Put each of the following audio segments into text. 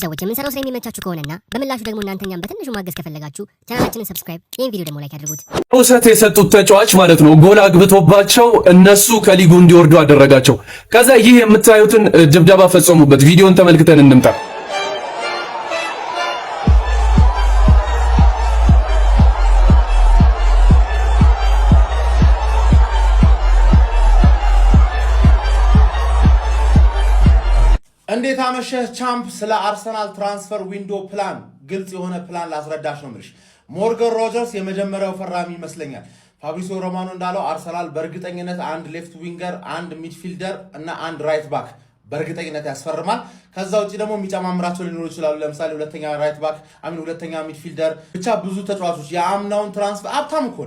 ሰዎች የምንሰራው ስራ የሚመቻችሁ ከሆነና በምላሹ ደግሞ እናንተኛም በትንሹ ማገዝ ከፈለጋችሁ ቻናላችንን ሰብስክራይብ፣ ይህን ቪዲዮ ደግሞ ላይክ አድርጉት። ውሰት የሰጡት ተጫዋች ማለት ነው ጎል አግብቶባቸው እነሱ ከሊጉ እንዲወርዱ አደረጋቸው። ከዛ ይህ የምታዩትን ድብደባ ፈጸሙበት። ቪዲዮን ተመልክተን እንምጣ። እንዴት አመሸህ ቻምፕ። ስለ አርሰናል ትራንስፈር ዊንዶ ፕላን ግልጽ የሆነ ፕላን ላስረዳሽ ነው የምልሽ። ሞርጋን ሮጀርስ የመጀመሪያው ፈራሚ ይመስለኛል። ፋብሪሲዮ ሮማኖ እንዳለው አርሰናል በእርግጠኝነት አንድ ሌፍት ዊንገር፣ አንድ ሚድፊልደር እና አንድ ራይት ባክ በእርግጠኝነት ያስፈርማል። ከዛ ውጪ ደግሞ የሚጨማምራቸው ሊኖሩ ይችላሉ። ለምሳሌ ሁለተኛ ራይት ባክ፣ ሁለተኛ ሚድፊልደር፣ ብቻ ብዙ ተጫዋቾች። የአምናውን ትራንስፈር ሀብታም እኮ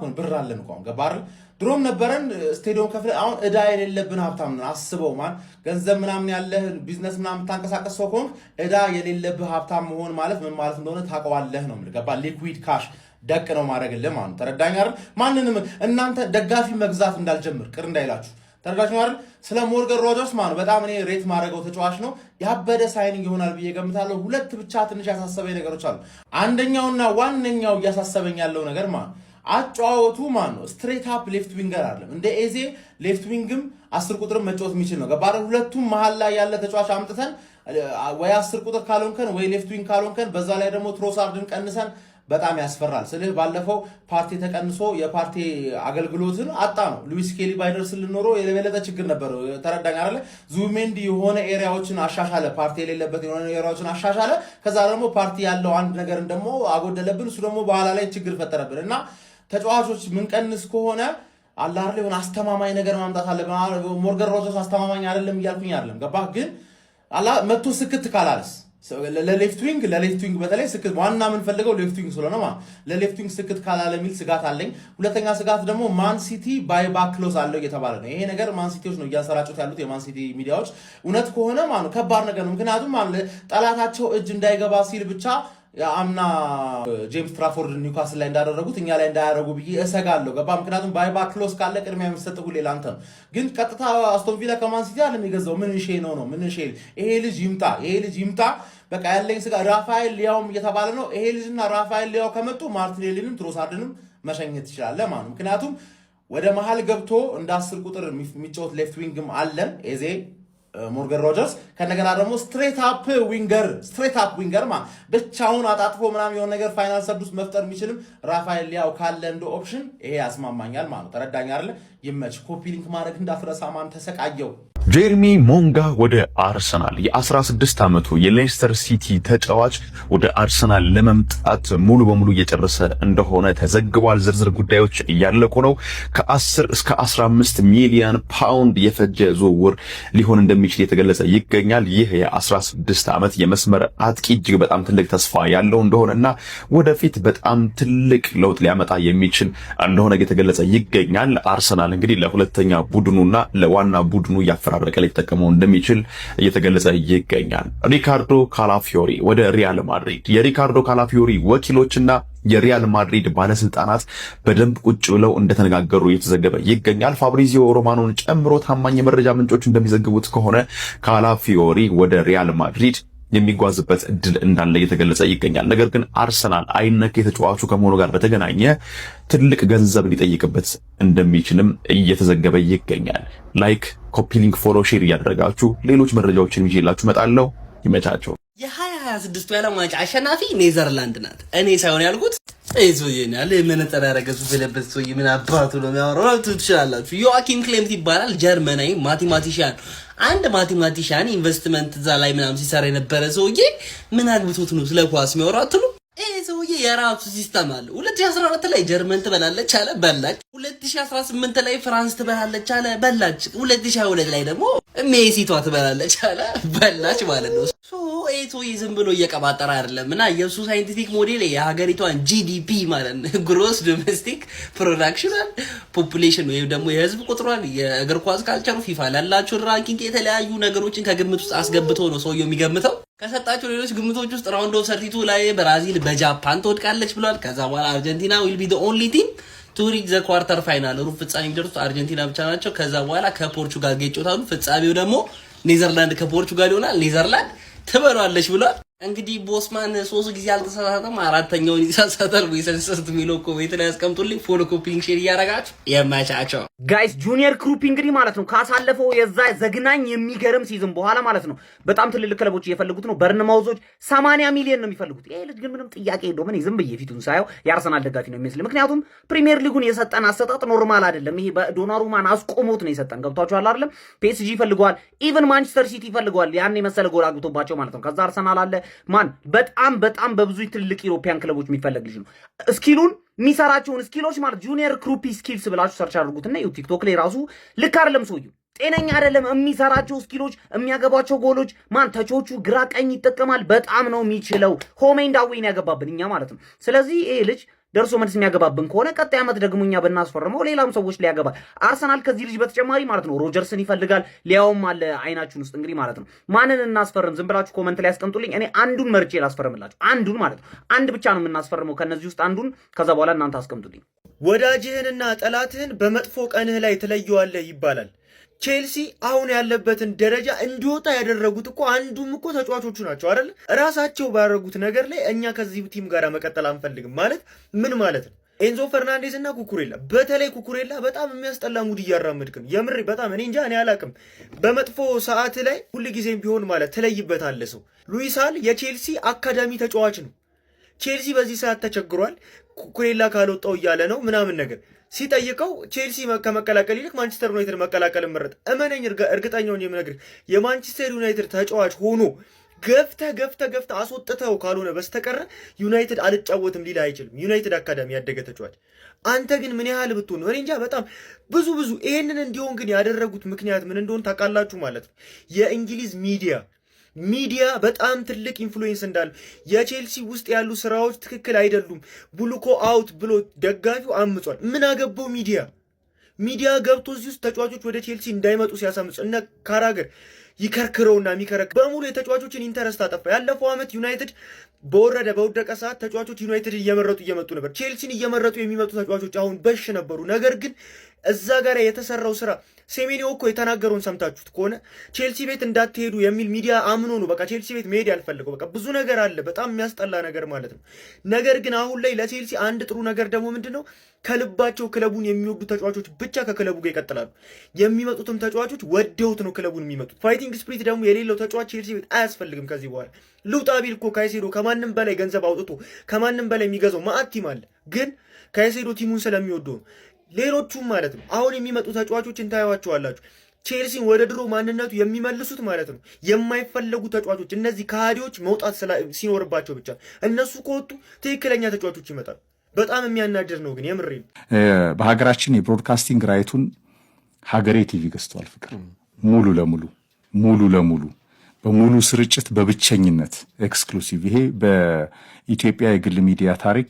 ነን ብር አለን እኮ ገባር ድሮም ነበረን ስቴዲየም ከፍለ አሁን እዳ የሌለብን ሀብታም ነን። አስበው ማን ገንዘብ ምናምን ያለህ ቢዝነስ ምናምን ታንቀሳቀስ ሰው ከሆንክ እዳ የሌለብህ ሀብታም መሆን ማለት ምን ማለት እንደሆነ ታውቀዋለህ ነው የምልህ። ገባ ሊኩዊድ ካሽ ደቅ ነው ማድረግልህ ማለት ነው። ተረዳኝ አይደል? ማንንም እናንተ ደጋፊ መግዛት እንዳልጀምር ቅር እንዳይላችሁ ተረዳኝ አይደል? ስለ ሞርጋን ሮጀርስ ማለት በጣም እኔ ሬት ማድረገው ተጫዋች ነው። ያበደ ሳይኒንግ ይሆናል ብዬ ገምታለሁ። ሁለት ብቻ ትንሽ ያሳሰበኝ ነገሮች አሉ። አንደኛውና ዋነኛው እያሳሰበኝ ያለው ነገር ማለት አጫዋወቱ ማን ነው ስትሬት አፕ ሌፍት ዊንገር አይደለም። እንደ ኤዜ ሌፍት ዊንግም 10 ቁጥር መጫወት የሚችል ነው። ገባረ ሁለቱም መሃል ላይ ያለ ተጫዋች አምጥተን ወይ 10 ቁጥር ካልሆንከን ወይ ሌፍት ዊንግ ካልሆንከን በዛ ላይ ደግሞ ትሮሳርድን ቀንሰን በጣም ያስፈራል። ስለዚህ ባለፈው ፓርቲ ተቀንሶ የፓርቲ አገልግሎትን አጣ ነው። ሉዊስ ስኬሊ ባይደርስልን ኖሮ የበለጠ ችግር ነበር። ተረዳኝ አይደል? ዙሜንዲ የሆነ ኤሪያዎችን አሻሻለ፣ ፓርቲ የሌለበት የሆነ ኤሪያዎችን አሻሻለ። ከዛ ደግሞ ፓርቲ ያለው አንድ ነገርን ደግሞ አጎደለብን። እሱ ደግሞ በኋላ ላይ ችግር ፈጠረብን እና ተጫዋቾች ምንቀንስ ከሆነ አላህ አይደል አስተማማኝ ነገር ማምጣት አለብን። ሞርጋን ሮጀርስ አስተማማኝ አይደለም እያልኩኝ አይደለም። ገባህ? ግን አላህ መጥቶ ስክት ካላለስ ለሌፍት ዊንግ በተለይ ስክት ዋና ምን ፈልገው ሌፍት ዊንግ ስለሆነ ማለት ለሌፍት ዊንግ ስክት ካላለ የሚል ስጋት አለኝ። ሁለተኛ ስጋት ደግሞ ማን ሲቲ ባይባክ ክሎዝ አለው እየተባለ ነው። ይሄ ነገር ማን ሲቲዎች ነው እያሰራጩት ያሉት የማን ሲቲ ሚዲያዎች። እውነት ከሆነ ማለት ከባድ ነገር ነው። ምክንያቱም ማለት ጠላታቸው እጅ እንዳይገባ ሲል ብቻ አምና ጄምስ ትራፎርድ ኒውካስል ላይ እንዳደረጉት እኛ ላይ እንዳያደርጉ ብዬ እሰጋለሁ። ገባ? ምክንያቱም ባይባክ ክሎዝ ካለ ቅድሚያ የሚሰጥ ሁሌ ላንተ ነው። ግን ቀጥታ አስቶን ቪላ ከማን ሲቲ አለም የገዛው ምን ይሄ ልጅ ይምጣ በቃ ያለኝ ስጋ ራፋኤል ሊያውም እየተባለ ነው። ይሄ ልጅና ራፋኤል ሊያው ከመጡ ማርቲኔሊንም ትሮሳርድንም መሸኘት ይችላል ማለት ነው። ምክንያቱም ወደ መሃል ገብቶ እንደ 10 ቁጥር የሚጫወት ሌፍት ዊንግም አለን ኤዜ ሞርጋን ሮጀርስ ከነገና ደግሞ ስትሬት አፕ ዊንገር ብቻውን አጣጥፎ ምናምን የሆነ ነገር ፋይናል ሰርዱስ መፍጠር የሚችልም ራፋኤል ሊያው ካለ እንደ ኦፕሽን ይሄ ያስማማኛል ማለት ነው። ተረዳኝ አይደል? ይመች። ኮፒ ሊንክ ማድረግ እንዳትረሳ ማን ተሰቃየው። ጄርሚ ሞንጋ ወደ አርሰናል የ16 ዓመቱ የሌስተር ሲቲ ተጫዋች ወደ አርሰናል ለመምጣት ሙሉ በሙሉ እየጨረሰ እንደሆነ ተዘግቧል። ዝርዝር ጉዳዮች እያለቁ ነው። ከ10 እስከ 15 ሚሊዮን ፓውንድ የፈጀ ዝውውር ሊሆን እንደሚችል የተገለጸ ይገኛል። ይህ የ16 ዓመት የመስመር አጥቂ እጅግ በጣም ትልቅ ተስፋ ያለው እንደሆነና ወደፊት በጣም ትልቅ ለውጥ ሊያመጣ የሚችል እንደሆነ የተገለጸ ይገኛል። አርሰናል እንግዲህ ለሁለተኛ ቡድኑና ለዋና ቡድኑ ያፈራረቀ ሊጠቀመው እንደሚችል እየተገለጸ ይገኛል። ሪካርዶ ካላፊዮሪ ወደ ሪያል ማድሪድ። የሪካርዶ ካላፊዮሪ ወኪሎችና የሪያል ማድሪድ ባለስልጣናት በደንብ ቁጭ ብለው እንደተነጋገሩ እየተዘገበ ይገኛል። ፋብሪዚዮ ሮማኖን ጨምሮ ታማኝ የመረጃ ምንጮች እንደሚዘግቡት ከሆነ ካላፊዮሪ ወደ ሪያል ማድሪድ የሚጓዝበት እድል እንዳለ እየተገለጸ ይገኛል። ነገር ግን አርሰናል አይነክ የተጫዋቹ ከመሆኑ ጋር በተገናኘ ትልቅ ገንዘብ ሊጠይቅበት እንደሚችልም እየተዘገበ ይገኛል። ላይክ፣ ኮፒ ሊንክ፣ ፎሎ፣ ሼር እያደረጋችሁ ሌሎች መረጃዎችን ይዤላችሁ እመጣለሁ። ይመቻቸው። የ2026 የዓለም ዋንጫ አሸናፊ ኔዘርላንድ ናት። እኔ ሳይሆን ያልኩት እዞየናል መነጠር ያረገዙ ስለበት ሰው ምን አባቱ ነው የሚያወራው ትችላላችሁ። ዮአኪም ክሌምት ይባላል። ጀርመናዊ ማቴማቲሻን። አንድ ማቴማቲሻን ኢንቨስትመንት እዛ ላይ ምናምን ሲሰራ የነበረ ሰውዬ ምን አግብቶት ነው ስለ ኳስ የሚያወራው አትሉ? ይሄ ሰውዬ የራሱ ሲስተም አለ። 2014 ላይ ጀርመን ትበላለች አለ በላች። 2018 ላይ ፍራንስ ትበላለች አለ በላች። 2022 ላይ ደግሞ ሜሲቷ ትበላለች አለ በላች ማለት ነው። ይሄ ሰውዬ ዝም ብሎ እየቀባጠረ አይደለም እና የሱ ሳይንቲፊክ ሞዴል የሀገሪቷን ጂዲፒ ማለት ነው ግሮስ ዶሜስቲክ ፕሮዳክሽናል ፖፑሌሽን ወይም ደግሞ የህዝብ ቁጥሯን የእግር ኳስ ካልቸሩ ፊፋ ላላቸው ራንኪንግ የተለያዩ ነገሮችን ከግምት ውስጥ አስገብቶ ነው ሰውዬው የሚገምተው። ከሰጣቸው ሌሎች ግምቶች ውስጥ ራውንድ ኦፍ 32 ላይ ብራዚል በጃፓን ትወድቃለች ብሏል። ከዛ በኋላ አርጀንቲና ዊል ቢ ዘ ኦንሊ ቲም ቱ ሪች ዘ ኳርተር ፋይናል፣ ሩብ ፍጻሜ የሚደርሱት አርጀንቲና ብቻ ናቸው። ከዛ በኋላ ከፖርቹጋል ጋር ይጫወታሉ። ፍጻሜው ደግሞ ኔዘርላንድ ከፖርቹጋል ይሆናል። ኔዘርላንድ ትበሏለች ብሏል። እንግዲህ ቦስማን 3 ጊዜ አልተሳሳተም፣ 4ኛውን ይሳሳታል ወይ ሰልሰት የሚለው ኮሜንት ላይ ያስቀምጡልኝ። ፎሎ ኮፒንግ ሼር እያረጋችሁ የማቻቸው ጋይስ ጁኒየር ክሩፕ እንግዲህ ማለት ነው ካሳለፈው የዛ ዘግናኝ የሚገርም ሲዝን በኋላ ማለት ነው በጣም ትልልቅ ክለቦች እየፈለጉት ነው። በርንማውዞች 80 ሚሊዮን ነው የሚፈልጉት። ይሄ ልጅ ግን ምንም ጥያቄ የለውም። እኔ ዝም ብዬ ፊቱን ሳየው የአርሰናል ደጋፊ ነው የሚመስል። ምክንያቱም ፕሪሚየር ሊጉን የሰጠን አሰጣጥ ኖርማል አይደለም። ይሄ በዶናሩማን አስቆሞት ነው የሰጠን። ገብቷችኋል አይደለም? ፒኤስጂ ይፈልገዋል፣ ኢቭን ማንቸስተር ሲቲ ይፈልገዋል። ያን የመሰለ ጎል አግብቶባቸው ማለት ነው። ከዛ አርሰናል አለ ማን በጣም በብዙ ትልልቅ ኢሮፒያን ክለቦች የሚፈለግ ልጅ ነው። ስኪሉን የሚሰራቸውን ስኪሎች ማለት ጁኒየር ክሩፒ ስኪልስ ብላችሁ ሰርች አድርጉትና ይኸው ቲክቶክ ላይ ራሱ ልክ አይደለም፣ ሰውየው ጤነኛ አይደለም። የሚሰራቸው ስኪሎች፣ የሚያገባቸው ጎሎች ማን ተቾቹ ግራ ቀኝ ይጠቀማል። በጣም ነው የሚችለው። ሆሜን ዳዌን ያገባብን እኛ ማለት ነው። ስለዚህ ይሄ ልጅ ደርሶ መልስ የሚያገባብን ከሆነ ቀጣይ ዓመት ደግሞ እኛ ብናስፈርመው ሌላም ሰዎች ሊያገባ አርሰናል ከዚህ ልጅ በተጨማሪ ማለት ነው ሮጀርስን ይፈልጋል። ሊያውም አለ አይናችሁን ውስጥ እንግዲህ ማለት ነው። ማንን እናስፈርም? ዝም ብላችሁ ኮመንት ላይ ያስቀምጡልኝ። እኔ አንዱን መርጬ ላስፈርምላችሁ። አንዱን ማለት ነው። አንድ ብቻ ነው የምናስፈርመው ከነዚህ ውስጥ አንዱን። ከዛ በኋላ እናንተ አስቀምጡልኝ። ወዳጅህንና ጠላትህን በመጥፎ ቀንህ ላይ ትለየዋለህ ይባላል። ቼልሲ አሁን ያለበትን ደረጃ እንዲወጣ ያደረጉት እኮ አንዱም እኮ ተጫዋቾቹ ናቸው አይደል? ራሳቸው ባደረጉት ነገር ላይ እኛ ከዚህ ቲም ጋር መቀጠል አንፈልግም ማለት ምን ማለት ነው? ኤንዞ ፈርናንዴዝ እና ኩኩሬላ፣ በተለይ ኩኩሬላ በጣም የሚያስጠላ ሙድ እያራመድክ ነው። የምር በጣም እኔ እንጃ፣ እኔ አላቅም። በመጥፎ ሰዓት ላይ ሁልጊዜም ቢሆን ማለት ትለይበታለህ ሰው። ሉዊስ ሃል የቼልሲ አካዳሚ ተጫዋች ነው። ቼልሲ በዚህ ሰዓት ተቸግሯል። ኩኩሬላ ካልወጣው እያለ ነው ምናምን ነገር ሲጠይቀው ቼልሲ ከመቀላቀል ይልቅ ማንቸስተር ዩናይትድ መቀላቀል መረጠ። እመነኝ፣ እርግጠኛውን የምነግርህ የማንቸስተር ዩናይትድ ተጫዋች ሆኖ ገፍተ አስወጥተው ካልሆነ በስተቀረ ዩናይትድ አልጫወትም ሊል አይችልም። ዩናይትድ አካዳሚ ያደገ ተጫዋች። አንተ ግን ምን ያህል ብትሆን ነው? እኔ እንጃ። በጣም ብዙ ይሄንን እንዲሆን ግን ያደረጉት ምክንያት ምን እንደሆነ ታውቃላችሁ ማለት ነው? የእንግሊዝ ሚዲያ በጣም ትልቅ ኢንፍሉዌንስ እንዳለው፣ የቼልሲ ውስጥ ያሉ ስራዎች ትክክል አይደሉም ብሉኮ አውት ብሎ ደጋፊው አምጿል። ምን አገባው ሚዲያ ገብቶ እዚህ ውስጥ ተጫዋቾች ወደ ቼልሲ እንዳይመጡ ሲያሳምጹ እነ ካራገር ይከርክረውና የሚከረክ በሙሉ የተጫዋቾችን ኢንተረስት አጠፋ። ያለፈው ዓመት ዩናይትድ በወደቀ ሰዓት ተጫዋቾች ዩናይትድ እየመጡ ነበር። ቼልሲን እየመረጡ የሚመጡ ተጫዋቾች አሁን በሽ ነበሩ። ነገር ግን እዛ ጋር የተሰራው ስራ ሴሜኒዮ እኮ የተናገረውን ሰምታችሁት ከሆነ ቼልሲ ቤት እንዳትሄዱ የሚል ሚዲያ አምኖ ነው በቃ ቼልሲ ቤት መሄድ ያልፈለገው። በቃ ብዙ ነገር አለ፣ በጣም የሚያስጠላ ነገር ማለት ነው። ነገር ግን አሁን ላይ ለቼልሲ አንድ ጥሩ ነገር ደግሞ ምንድነው? ከልባቸው ክለቡን የሚወዱ ተጫዋቾች ብቻ ከክለቡ ጋር ይቀጥላሉ። የሚመጡትም ተጫዋቾች ወደውት ነው ክለቡን የሚመጡት። ፋይቲንግ ስፕሪት ደግሞ የሌለው ተጫዋች ቼልሲ ቤት አያስፈልግም። ከዚህ በኋላ ልውጣ ቢል እኮ ካይሴዶ ከማንም በላይ ገንዘብ አውጥቶ ከማንም በላይ የሚገዛው ማአት ቲም አለ። ግን ካይሴዶ ቲሙን ስለሚወዱ ነው። ሌሎቹም ማለት ነው አሁን የሚመጡ ተጫዋቾችን ታዩዋቸዋላችሁ ቼልሲን ወደ ድሮ ማንነቱ የሚመልሱት ማለት ነው የማይፈለጉ ተጫዋቾች፣ እነዚህ ከሃዲዎች መውጣት ሲኖርባቸው ብቻ እነሱ ከወጡ ትክክለኛ ተጫዋቾች ይመጣሉ። በጣም የሚያናድር ነው። ግን የምሬ ነው። በሀገራችን የብሮድካስቲንግ ራይቱን ሀገሬ ቲቪ ገዝቷል። ፍቅር ሙሉ ለሙሉ በሙሉ ስርጭት በብቸኝነት ኤክስክሉሲቭ። ይሄ በኢትዮጵያ የግል ሚዲያ ታሪክ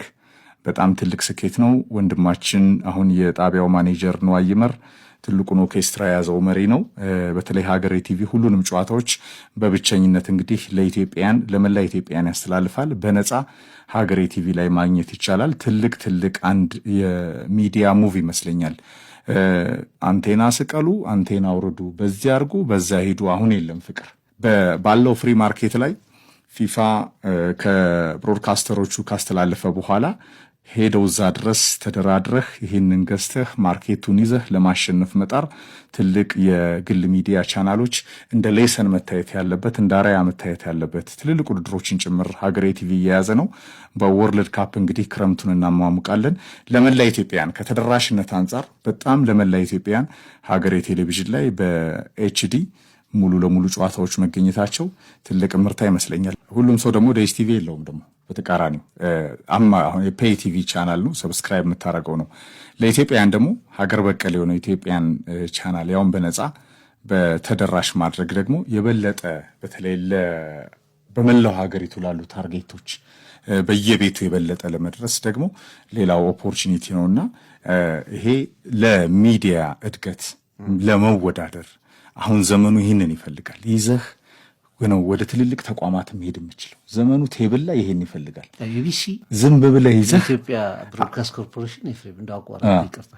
በጣም ትልቅ ስኬት ነው። ወንድማችን አሁን የጣቢያው ማኔጀር ነው አይመር ትልቁን ኦርኬስትራ የያዘው መሪ ነው። በተለይ ሀገሬ ቲቪ ሁሉንም ጨዋታዎች በብቸኝነት እንግዲህ ለመላ ኢትዮጵያን ያስተላልፋል። በነፃ ሀገሬ ቲቪ ላይ ማግኘት ይቻላል። ትልቅ አንድ የሚዲያ ሙቭ ይመስለኛል። አንቴና ስቀሉ፣ አንቴና አውርዱ፣ በዚያ አርጉ፣ በዛ ሄዱ። አሁን የለም ፍቅር ባለው ፍሪ ማርኬት ላይ ፊፋ ከብሮድካስተሮቹ ካስተላለፈ በኋላ ሄደው እዛ ድረስ ተደራድረህ ይህንን ገዝተህ ማርኬቱን ይዘህ ለማሸነፍ መጣር ትልቅ የግል ሚዲያ ቻናሎች እንደ ሌሰን መታየት ያለበት፣ እንደ አርአያ መታየት ያለበት ትልልቅ ውድድሮችን ጭምር ሀገሬ ቲቪ እየያዘ ነው። በወርልድ ካፕ እንግዲህ ክረምቱን እናሟሙቃለን። ለመላ ኢትዮጵያን ከተደራሽነት አንጻር በጣም ለመላ ኢትዮጵያን ሀገሬ ቴሌቪዥን ላይ በኤችዲ ሙሉ ለሙሉ ጨዋታዎች መገኘታቸው ትልቅ ምርታ ይመስለኛል። ሁሉም ሰው ደግሞ ዲኤስ ቲቪ የለውም። ደግሞ በተቃራኒው አሁን የፔይ ቲቪ ቻናል ነው፣ ሰብስክራይብ የምታደርገው ነው። ለኢትዮጵያን ደግሞ ሀገር በቀል የሆነው ኢትዮጵያን ቻናል ያውን በነፃ በተደራሽ ማድረግ ደግሞ የበለጠ በተለይ በመላው ሀገሪቱ ላሉ ታርጌቶች በየቤቱ የበለጠ ለመድረስ ደግሞ ሌላው ኦፖርቹኒቲ ነውና ይሄ ለሚዲያ እድገት ለመወዳደር አሁን ዘመኑ ይህንን ይፈልጋል። ይዘህ ነው ወደ ትልልቅ ተቋማት መሄድ የምችለው። ዘመኑ ቴብል ላይ ይሄን ይፈልጋል። ቢቢሲ ዝም ብለህ ይዘህ ኢትዮጵያ ብሮድካስት ኮርፖሬሽን ኤፍሬም እንዳቋራ ይቅርታ፣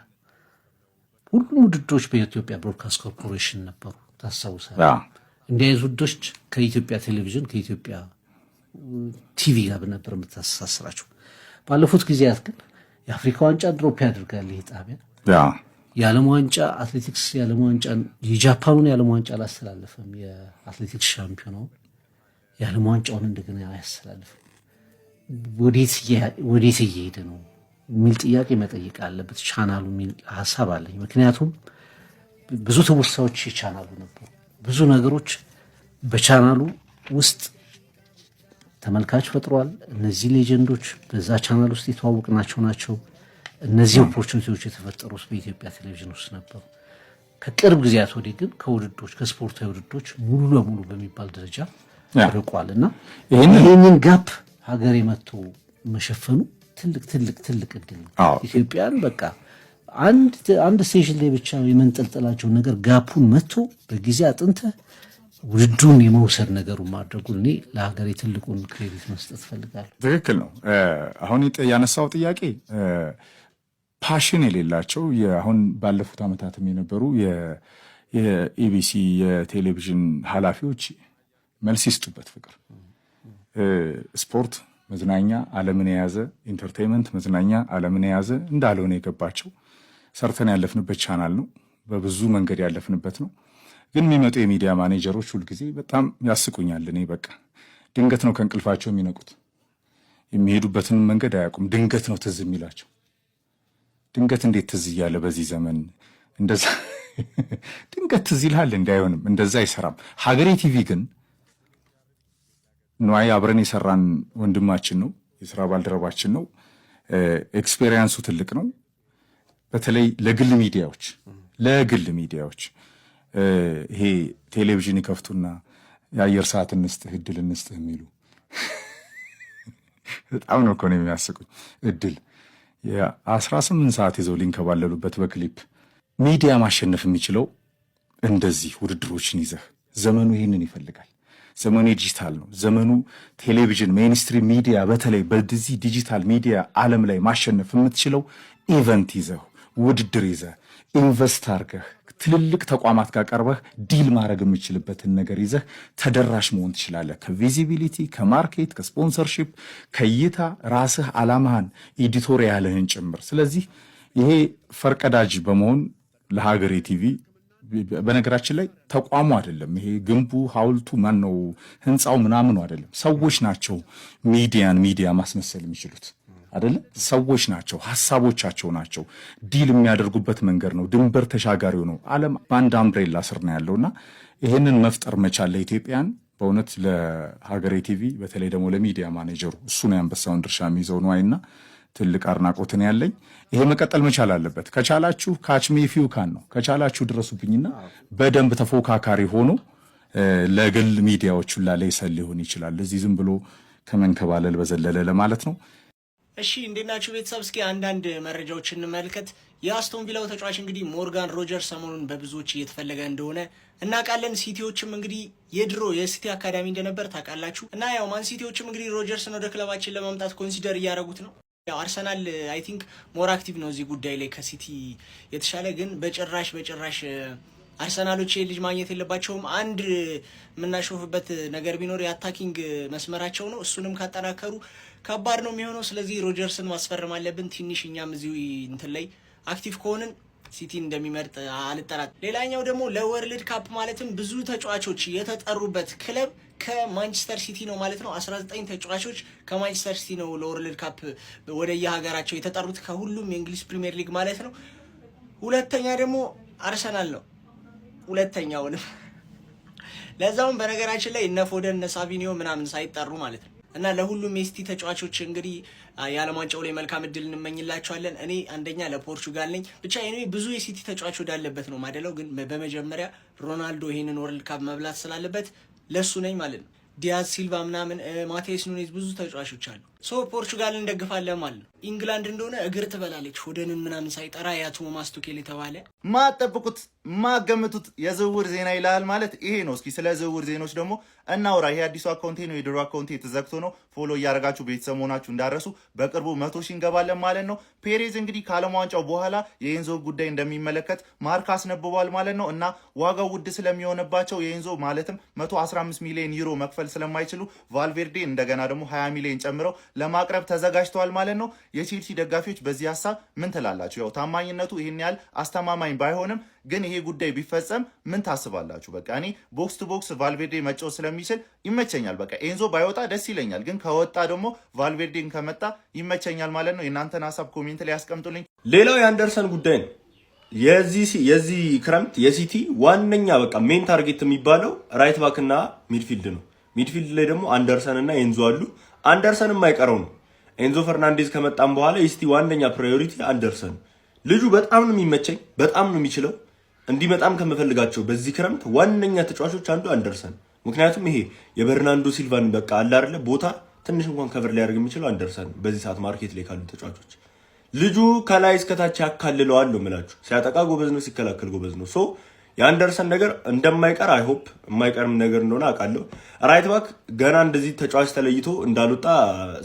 ሁሉም ውድድሮች በኢትዮጵያ ብሮድካስት ኮርፖሬሽን ነበሩ። ታስታውሳለህ? እንዲህ አይነት ውዶች ከኢትዮጵያ ቴሌቪዥን ከኢትዮጵያ ቲቪ ጋር ነበር የምታስተሳስራቸው። ባለፉት ጊዜያት ግን የአፍሪካ ዋንጫ ድሮፕ ያደርጋል ይሄ ጣቢያ። የዓለም ዋንጫ አትሌቲክስ የዓለም ዋንጫ የጃፓኑን የዓለም ዋንጫ አላስተላለፈም። የአትሌቲክስ ሻምፒዮናውን የዓለም ዋንጫውን እንደገና አያስተላልፍም። ወዴት እየሄደ ነው የሚል ጥያቄ መጠየቅ አለበት ቻናሉ የሚል ሀሳብ አለኝ። ምክንያቱም ብዙ ትውስታዎች የቻናሉ ነበሩ። ብዙ ነገሮች በቻናሉ ውስጥ ተመልካች ፈጥሯል። እነዚህ ሌጀንዶች በዛ ቻናል ውስጥ የተዋወቅናቸው ናቸው። እነዚህ ኦፖርቹኒቲዎች የተፈጠሩት በኢትዮጵያ ቴሌቪዥን ውስጥ ነበሩ። ከቅርብ ጊዜያት ወዲህ ግን ከውድድሮች ከስፖርታዊ ውድድሮች ሙሉ ለሙሉ በሚባል ደረጃ ርቋል እና ይህንን ጋፕ ሀገሬ መጥቶ መሸፈኑ ትልቅ እድል ነው። ኢትዮጵያን በቃ አንድ ስቴሽን ላይ ብቻ የመንጠልጠላቸውን ነገር ጋፑን መጥቶ በጊዜ አጥንተህ ውድድሩን የመውሰድ ነገሩን ማድረጉ እኔ ለሀገሬ ትልቁን ክሬዲት መስጠት ፈልጋለሁ። ትክክል ነው። አሁን ያነሳው ጥያቄ ፓሽን የሌላቸው አሁን ባለፉት ዓመታትም የነበሩ የኢቢሲ የቴሌቪዥን ኃላፊዎች መልስ ይስጡበት። ፍቅር ስፖርት መዝናኛ ዓለምን የያዘ ኢንተርቴይንመንት መዝናኛ ዓለምን የያዘ እንዳልሆነ የገባቸው ሰርተን ያለፍንበት ቻናል ነው። በብዙ መንገድ ያለፍንበት ነው። ግን የሚመጡ የሚዲያ ማኔጀሮች ሁልጊዜ በጣም ያስቁኛል። እኔ በቃ ድንገት ነው ከእንቅልፋቸው የሚነቁት። የሚሄዱበትን መንገድ አያውቁም። ድንገት ነው ትዝ የሚላቸው። ድንገት እንዴት ትዝ እያለ በዚህ ዘመን እንደዛ ድንገት ትዝ ይልሃል? እንዳይሆንም እንደዛ አይሰራም። ሀገሬ ቲቪ ግን ነዋይ አብረን የሰራን ወንድማችን ነው፣ የስራ ባልደረባችን ነው። ኤክስፔሪየንሱ ትልቅ ነው። በተለይ ለግል ሚዲያዎች ይሄ ቴሌቪዥን ይከፍቱና የአየር ሰዓት እንስጥህ እድል እንስጥህ የሚሉ በጣም ነው እኮ ነው የሚያስቁኝ። እድል የ18 ሰዓት ይዘው ሊንከባለሉበት በክሊፕ ሚዲያ ማሸነፍ የሚችለው እንደዚህ ውድድሮችን ይዘህ። ዘመኑ ይህንን ይፈልጋል። ዘመኑ ዲጂታል ነው። ዘመኑ ቴሌቪዥን ሜይንስትሪም ሚዲያ በተለይ በዚህ ዲጂታል ሚዲያ ዓለም ላይ ማሸነፍ የምትችለው ኢቨንት ይዘህ ውድድር ይዘህ ኢንቨስት አርገህ ትልልቅ ተቋማት ጋር ቀርበህ ዲል ማድረግ የምችልበትን ነገር ይዘህ ተደራሽ መሆን ትችላለህ። ከቪዚቢሊቲ፣ ከማርኬት፣ ከስፖንሰርሺፕ፣ ከእይታ ራስህ ዓላማህን ኤዲቶሪያልህን ጭምር። ስለዚህ ይሄ ፈርቀዳጅ በመሆን ለሀገሬ ቲቪ በነገራችን ላይ ተቋሙ አይደለም ይሄ ግንቡ ሐውልቱ ማን ነው ህንፃው ምናምኑ አይደለም። ሰዎች ናቸው ሚዲያ ማስመሰል የሚችሉት አይደለም። ሰዎች ናቸው፣ ሐሳቦቻቸው ናቸው። ዲል የሚያደርጉበት መንገድ ነው። ድንበር ተሻጋሪው ነው። ዓለም በአንድ አምብሬላ ስር ነው ያለውና ይሄንን መፍጠር መቻል ለኢትዮጵያን በእውነት ለሀገሬ ቲቪ በተለይ ደግሞ ለሚዲያ ማኔጀሩ እሱ ነው ያንበሳውን ድርሻ የሚይዘው ነዋይና ትልቅ አድናቆትን ያለኝ። ይሄ መቀጠል መቻል አለበት። ከቻላችሁ ካችሚ ፊው ካን ነው ከቻላችሁ ድረሱብኝና በደንብ ተፎካካሪ ሆኖ ለግል ሚዲያዎቹ ላይ ሰል ሊሆን ይችላል። እዚህ ዝም ብሎ ከመንከባለል በዘለለ ለማለት ነው። እሺ እንዴት ናችሁ ቤተሰብ? እስኪ አንዳንድ መረጃዎች እንመልከት። የአስቶን ቪላው ተጫዋች እንግዲህ ሞርጋን ሮጀርስ ሰሞኑን በብዙዎች እየተፈለገ እንደሆነ እናውቃለን። ሲቲዎችም እንግዲህ የድሮ የሲቲ አካዳሚ እንደነበር ታውቃላችሁ። እና ያው ማን ሲቲዎችም እንግዲህ ሮጀርስን ወደ ክለባችን ለማምጣት ኮንሲደር እያደረጉት ነው። ያው አርሰናል አይ ቲንክ ሞር አክቲቭ ነው እዚህ ጉዳይ ላይ ከሲቲ የተሻለ። ግን በጭራሽ አርሰናሎች ልጅ ማግኘት የለባቸውም። አንድ የምናሾፍበት ነገር ቢኖር የአታኪንግ መስመራቸው ነው። እሱንም ካጠናከሩ ከባድ ነው የሚሆነው። ስለዚህ ሮጀርስን ማስፈረም አለብን። ትንሽ እኛም እዚሁ እንትን ላይ አክቲቭ ከሆንን ሲቲን እንደሚመርጥ አልጠራጥ። ሌላኛው ደግሞ ለወርልድ ካፕ ማለትም ብዙ ተጫዋቾች የተጠሩበት ክለብ ከማንቸስተር ሲቲ ነው ማለት ነው። 19 ተጫዋቾች ከማንቸስተር ሲቲ ነው ለወርልድ ካፕ ወደ የሀገራቸው የተጠሩት ከሁሉም የእንግሊዝ ፕሪሚየር ሊግ ማለት ነው። ሁለተኛ ደግሞ አርሰናል ነው። ሁለተኛውንም ለዛውም በነገራችን ላይ እነ ፎደን እነ ሳቪኒዮ ምናምን ሳይጠሩ ማለት ነው። እና ለሁሉም የሲቲ ተጫዋቾች እንግዲህ የዓለም ዋንጫው ላይ መልካም እድል እንመኝላቸዋለን። እኔ አንደኛ ለፖርቹጋል ነኝ። ብቻ እኔ ብዙ የሲቲ ተጫዋች ወዳለበት ነው ማደለው። ግን በመጀመሪያ ሮናልዶ ይሄንን ወርልድ ካፕ መብላት ስላለበት ለሱ ነኝ ማለት ነው። ዲያዝ ሲልቫ ምናምን ማቴስ ኑኔዝ ብዙ ተጫዋቾች አሉ። ፖርቹጋልን እንደግፋለን ማለት ነው። ኢንግላንድ እንደሆነ እግር ትበላለች ሆደንን ምናምን ሳይጠራ ያቱ ማስቱኬል የተባለ ማጠብቁት ማገምቱት የዝውውር ዜና ይላል ማለት ይሄ ነው። እስኪ ስለ ዝውውር ዜናዎች ደግሞ እናውራ። ይሄ አዲሱ አካውንቴ ነው፣ የድሮ አካውንቴ ተዘግቶ ነው። ፎሎ እያደረጋችሁ ቤተሰብ መሆናችሁ እንዳረሱ። በቅርቡ 100,000 እንገባለን ማለት ነው። ፔሬዝ እንግዲህ ከዓለም ዋንጫው በኋላ የኤንዞ ጉዳይ እንደሚመለከት ማርካ አስነብቧል ማለት ነው። እና ዋጋው ውድ ስለሚሆንባቸው የኤንዞ ማለትም 115 ሚሊዮን ዩሮ መክፈል ስለማይችሉ ቫልቬርዴ እንደገና ደግሞ 20 ሚሊዮን ጨምረው ለማቅረብ ተዘጋጅተዋል ማለት ነው። የቼልሲ ደጋፊዎች በዚህ ሀሳብ ምን ትላላችሁ? ያው ታማኝነቱ ይሄን ያህል አስተማማኝ ባይሆንም ግን ይሄ ጉዳይ ቢፈጸም ምን ታስባላችሁ? በቃ እኔ ቦክስ ቱ ቦክስ ቫልቬርዴ መጫወት ስለሚችል ይመቸኛል። በቃ ኤንዞ ባይወጣ ደስ ይለኛል፣ ግን ከወጣ ደግሞ ቫልቬርዴን ከመጣ ይመቸኛል ማለት ነው። የእናንተን ሀሳብ ኮሜንት ላይ ያስቀምጡልኝ። ሌላው የአንደርሰን ጉዳይ ነው። የዚህ ክረምት የሲቲ ዋነኛ በቃ ሜን ታርጌት የሚባለው ራይት ባክ እና ሚድፊልድ ነው። ሚድፊልድ ላይ ደግሞ አንደርሰን እና ኤንዞ አሉ። አንደርሰን የማይቀረው ነው። ኤንዞ ፈርናንዴዝ ከመጣም በኋላ የሲቲ ዋነኛ ፕራዮሪቲ አንደርሰን። ልጁ በጣም ነው የሚመቸኝ፣ በጣም ነው የሚችለው። እንዲመጣም ከምፈልጋቸው በዚህ ክረምት ዋነኛ ተጫዋቾች አንዱ አንደርሰን። ምክንያቱም ይሄ የበርናንዶ ሲልቫን በቃ አለ አይደለ ቦታ ትንሽ እንኳን ከቨር ሊያደርግ የሚችለው አንደርሰን በዚህ ሰዓት ማርኬት ላይ ካሉ ተጫዋቾች። ልጁ ከላይ እስከታች ያካልለዋል ነው የምላችሁ። ሲያጠቃ ጎበዝ ነው፣ ሲከላከል ጎበዝ ነው። ሶ የአንደርሰን ነገር እንደማይቀር አይ ሆፕ የማይቀርም ነገር እንደሆነ አውቃለሁ። ራይት ባክ ገና እንደዚህ ተጫዋች ተለይቶ እንዳልወጣ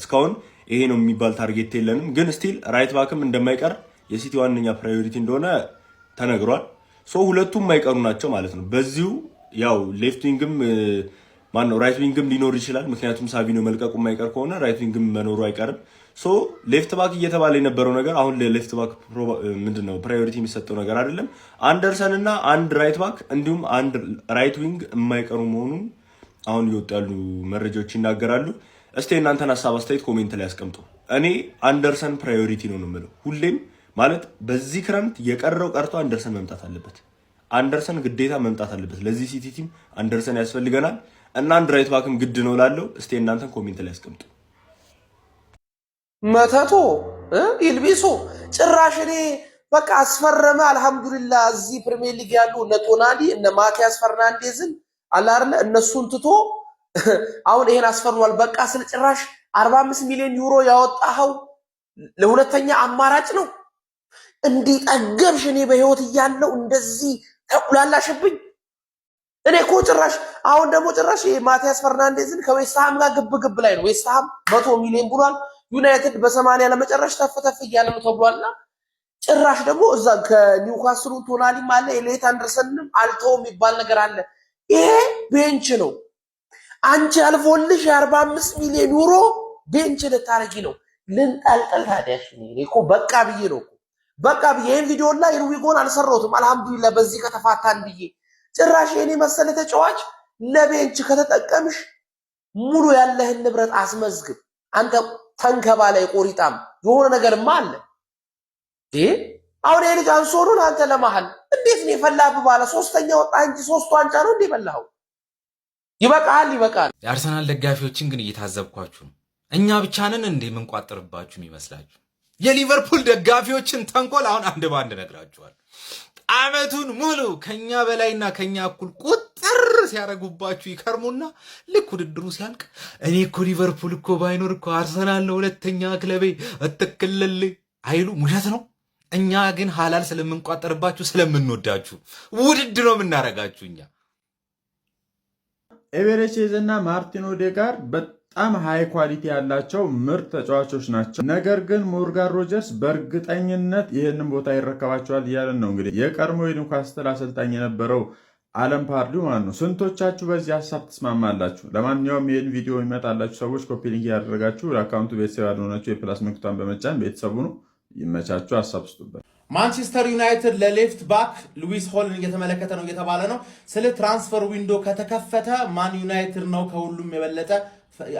እስካሁን ይሄ ነው የሚባል ታርጌት የለንም። ግን ስቲል ራይት ባክም እንደማይቀር የሲቲ ዋነኛ ፕራዮሪቲ እንደሆነ ተነግሯል። ሶ ሁለቱም የማይቀሩ ናቸው ማለት ነው። በዚሁ ያው ሌፍት ዊንግም ማነው ራይት ዊንግም ሊኖር ይችላል። ምክንያቱም ሳቪኖ መልቀቁ የማይቀር ከሆነ ራይት ዊንግም መኖሩ አይቀርም። ሶ ሌፍት ባክ እየተባለ የነበረው ነገር አሁን ለሌፍት ባክ ምንድነው ፕራዮሪቲ የሚሰጠው ነገር አይደለም። አንደርሰን እና አንድ ራይት ባክ እንዲሁም አንድ ራይት ዊንግ የማይቀሩ መሆኑን አሁን ይወጡ ያሉ መረጃዎች ይናገራሉ። እስቲ እናንተን ሀሳብ አስተያየት ኮሜንት ላይ ያስቀምጡ። እኔ አንደርሰን ፕራዮሪቲ ነው የምለው ሁሌም ማለት በዚህ ክረምት የቀረው ቀርቶ አንደርሰን መምጣት አለበት። አንደርሰን ግዴታ መምጣት አለበት። ለዚህ ሲቲ ቲም አንደርሰን ያስፈልገናል እና አንድ ራይት ባክም ግድ ነው ላለው። እስቲ እናንተን ኮሜንት ላይ ያስቀምጡ። መተቶ ኢልቢሶ ጭራሽ እኔ በቃ አስፈረመ። አልহামዱሊላህ እዚህ ፕሪሚየር ሊግ ያሉ እነ ቶናሊ እነ ማቲያስ ፈርናንዴዝን አላርለ እነሱን ትቶ አሁን ይሄን አስፈርሟል። በቃ ስለ ጭራሽ 45 ሚሊዮን ዩሮ ያወጣው ለሁለተኛ አማራጭ ነው። እንዲጠገብሽ እኔ በህይወት እያለው እንደዚህ ተቁላላሽብኝ። እኔ እኮ ጭራሽ አሁን ደግሞ ጭራሽ ማቲያስ ፈርናንዴዝን ከዌስትሃም ጋር ግብ ላይ ነው። ዌስትሃም 100 ሚሊዮን ብሏል። ዩናይትድ በ80 ለመጨረሽ ተፈተፍ እያለ ነው ተብሏልና ጭራሽ ደግሞ እዛ ከኒውካስሉ ቶናሊም አለ ኤሌት አንደርሰንም አልተው የሚባል ነገር አለ። ይሄ ቤንች ነው። አንቺ አልፎልሽ 45 ሚሊዮን ዩሮ ቤንች ልታረጊ ነው። ልንጠልጠል ታዲያሽ እኔ እኮ በቃ ብዬ ነው እኮ በቃ ብዬ ይሄን ቪዲዮ ላይ ሩዊጎን አልሰራሁትም። አልহামዱሊላህ በዚህ ከተፋታን ብዬ ጭራሽ የኔ መሰለ ተጫዋች ለቤንች ከተጠቀምሽ ሙሉ ያለህን ንብረት አስመዝግብ። አንተ ተንከባላይ ቆሪጣም የሆነ ነገርማ አለ። አሁን የልጅ አንሶ ነው አንተ ለማሃል እንዴት ነው የፈላብ ባለ ሶስተኛ ወጣ እንጂ ሶስት ዋንጫ ነው እንዴ በላው? ይበቃል። የአርሰናል ደጋፊዎችን ግን እየታዘብኳችሁ ነው። እኛ ብቻ ነን እንዴ የምንቋጥርባችሁ የሚመስላችሁ? የሊቨርፑል ደጋፊዎችን ተንኮል አሁን አንድ ባንድ ነግራችኋል። አመቱን ሙሉ ከኛ በላይና ከኛ እኩል ቁጥር ሲያረጉባችሁ ይከርሙና ልክ ውድድሩ ሲያልቅ እኔ እኮ ሊቨርፑል እኮ ባይኖር እኮ አርሰናል ነው ሁለተኛ ክለቤ እትክልል አይሉ ውሸት ነው። እኛ ግን ሐላል ስለምንቋጠርባችሁ ስለምንወዳችሁ ውድድ ነው የምናረጋችሁ። እኛ ኤቨሬቼዝ እና ማርቲን ኦዴጋርድ በጣም ሃይ ኳሊቲ ያላቸው ምርጥ ተጫዋቾች ናቸው። ነገር ግን ሞርጋን ሮጀርስ በእርግጠኝነት ይህንን ቦታ ይረከባቸዋል እያለን ነው። እንግዲህ የቀድሞ የኒውካስትል አሰልጣኝ የነበረው አለም ፓርዲው ማለት ነው። ስንቶቻችሁ በዚህ ሀሳብ ትስማማላችሁ? ለማንኛውም ይህን ቪዲዮ ይመጣላችሁ ሰዎች ኮፒ ሊንክ ያደረጋችሁ ለአካውንቱ ቤተሰብ ያልሆናችሁ የፕላስ ምልክቷን በመጫን ቤተሰቡ ነው ይመቻችሁ። ሀሳብ ስጡበት። ማንቸስተር ዩናይትድ ለሌፍት ባክ ሉዊስ ሆልን እየተመለከተ ነው እየተባለ ነው። ስለ ትራንስፈር ዊንዶ ከተከፈተ ማን ዩናይትድ ነው ከሁሉም የበለጠ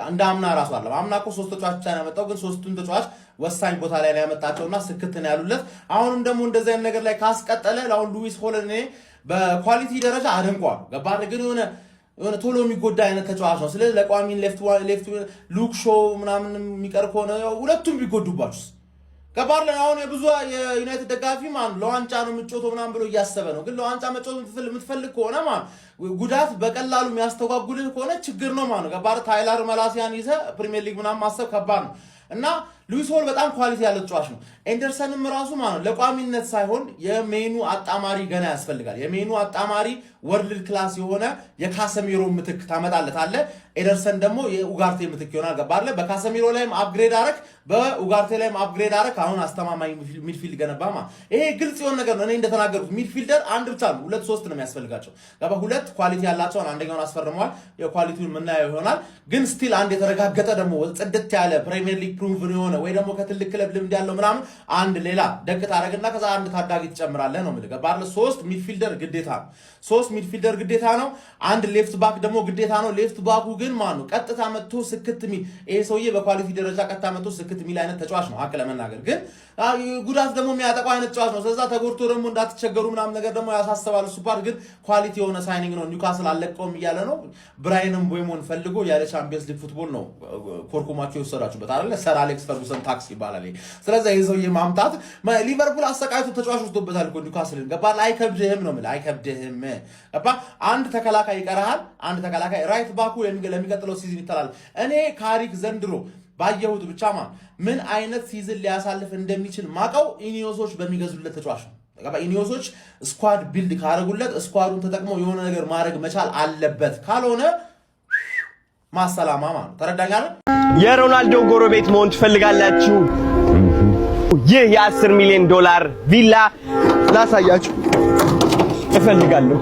እንደ አምና ራሱ አለ። አምና እኮ 3 ተጫዋች ብቻ ነው ያመጣው፣ ግን 3ቱን ተጫዋች ወሳኝ ቦታ ላይ ያመጣቸውና ስክት ነው ያሉለት። አሁንም ደግሞ እንደዚህ አይነት ነገር ላይ ካስቀጠለ ለአሁን ሉዊስ ሆልን እኔ በኳሊቲ ደረጃ አደንቋል። ገባህ? ግን የሆነ ቶሎ የሚጎዳ አይነት ተጫዋች ነው። ስለዚህ ለቋሚ ሌፍት ሉክ ሾው ምናምን የሚቀር ከሆነ ሁለቱም ቢጎዱባችሁስ? ገባህ? አሁን የብዙ የዩናይትድ ደጋፊ ማለት ለዋንጫ ነው የምትጮተው ምናምን ብሎ እያሰበ ነው። ግን ለዋንጫ መጮት የምትፈልግ ከሆነ ማለት ጉዳት በቀላሉ የሚያስተጓጉልህ ከሆነ ችግር ነው ማለት ነው። ገባህ? ታይለር መላሲያን ይዘህ ፕሪሚየር ሊግ ምናምን ማሰብ ከባድ ነው እና ሉዊስ ሆል በጣም ኳሊቲ ያለው ተጫዋች ነው። ኤንደርሰንም ራሱ ማለት ነው ለቋሚነት ሳይሆን የሜኑ አጣማሪ ገና ያስፈልጋል። የሜኑ አጣማሪ ወርልድ ክላስ የሆነ የካሰሚሮ ምትክ ታመጣለታለህ። ኤደርሰን ደግሞ የኡጋርቴ ምትክ ይሆናል። ገባለ በካሰሚሮ ላይም አፕግሬድ አረክ፣ በኡጋርቴ ላይም አፕግሬድ አረክ። አሁን አስተማማኝ ሚድፊልድ ገነባማ። ይሄ ግልጽ የሆነ ነገር ነው። እኔ እንደተናገርኩት ሚድፊልደር አንድ ብቻ ነው፣ 2-3 ነው የሚያስፈልጋቸው። ገባ ሁለት ኳሊቲ ያላቸውን አንደኛውን አስፈርመዋል። የኳሊቲውን የምናየው ይሆናል። ግን ስቲል አንድ የተረጋገጠ ደግሞ ጽድት ያለ ፕሪሚየር ሊግ ፕሩቭን የሆነ ወይ ደግሞ ከትልቅ ክለብ ልምድ ያለው ምናምን አንድ ሌላ ደቅ ታረግና ከዛ አንድ ታዳጊ ትጨምራለህ ነው የምልህ። ገባለ 3 ሚድፊልደር ግዴታ ነው። 3 ሚድፊልደር ግዴታ ነው። አንድ ሌፍት ባክ ደግሞ ግዴታ ነው። ሌፍት ባኩ ግን ማን ነው ቀጥታ መጥቶ ስክት ሚል ይሄ ሰውዬ በኳሊቲ ደረጃ ቀጥታ መጥቶ ስክት ሚል አይነት ተጫዋች ነው። ሀቅ ለመናገር ግን ጉዳት ደግሞ የሚያጠቃው አይነት ተጫዋች ነው። ስለዛ ተጎድቶ ደግሞ እንዳትቸገሩ ምናምን ነገር ደግሞ ያሳስባል። ሱፐር ግን ኳሊቲ የሆነ ሳይኒንግ ነው። ኒውካስል አለቀውም እያለ ነው። ብራይንም ቦይሞን ፈልጎ ያለ ቻምፒየንስ ሊግ ፉትቦል ነው ኮርኩማቸው የወሰዳችሁበት አይደለ? ሰር አሌክስ ፈርጉሰን ታክስ ይባላል። ስለዛ ይሄ ሰውዬ ማምጣት ሊቨርፑል አሰቃይቶ ተጫዋች ወስዶበታል እኮ ኒውካስልን። ገባል አይከብድህም ነው የምልህ፣ አይከብድህም። ገባ አንድ ተከላካይ ይቀርሃል። አንድ ተከላካይ ራይት ባኩ ለሚቀጥለው ሲዝን ይተላል። እኔ ካሪክ ዘንድሮ ባየሁት ብቻ ምን አይነት ሲዝን ሊያሳልፍ እንደሚችል ማቀው ኢኒዮሶች በሚገዙለት ተጫዋች ነው። ኢኒዮሶች ስኳድ ቢልድ ካረጉለት ስኳዱን ተጠቅመው የሆነ ነገር ማድረግ መቻል አለበት። ካልሆነ ማሰላማ ማለት ተረዳኛለ። የሮናልዶ ጎረቤት መሆን ትፈልጋላችሁ? ይህ የ10 ሚሊዮን ዶላር ቪላ ላሳያችሁ እፈልጋለሁ።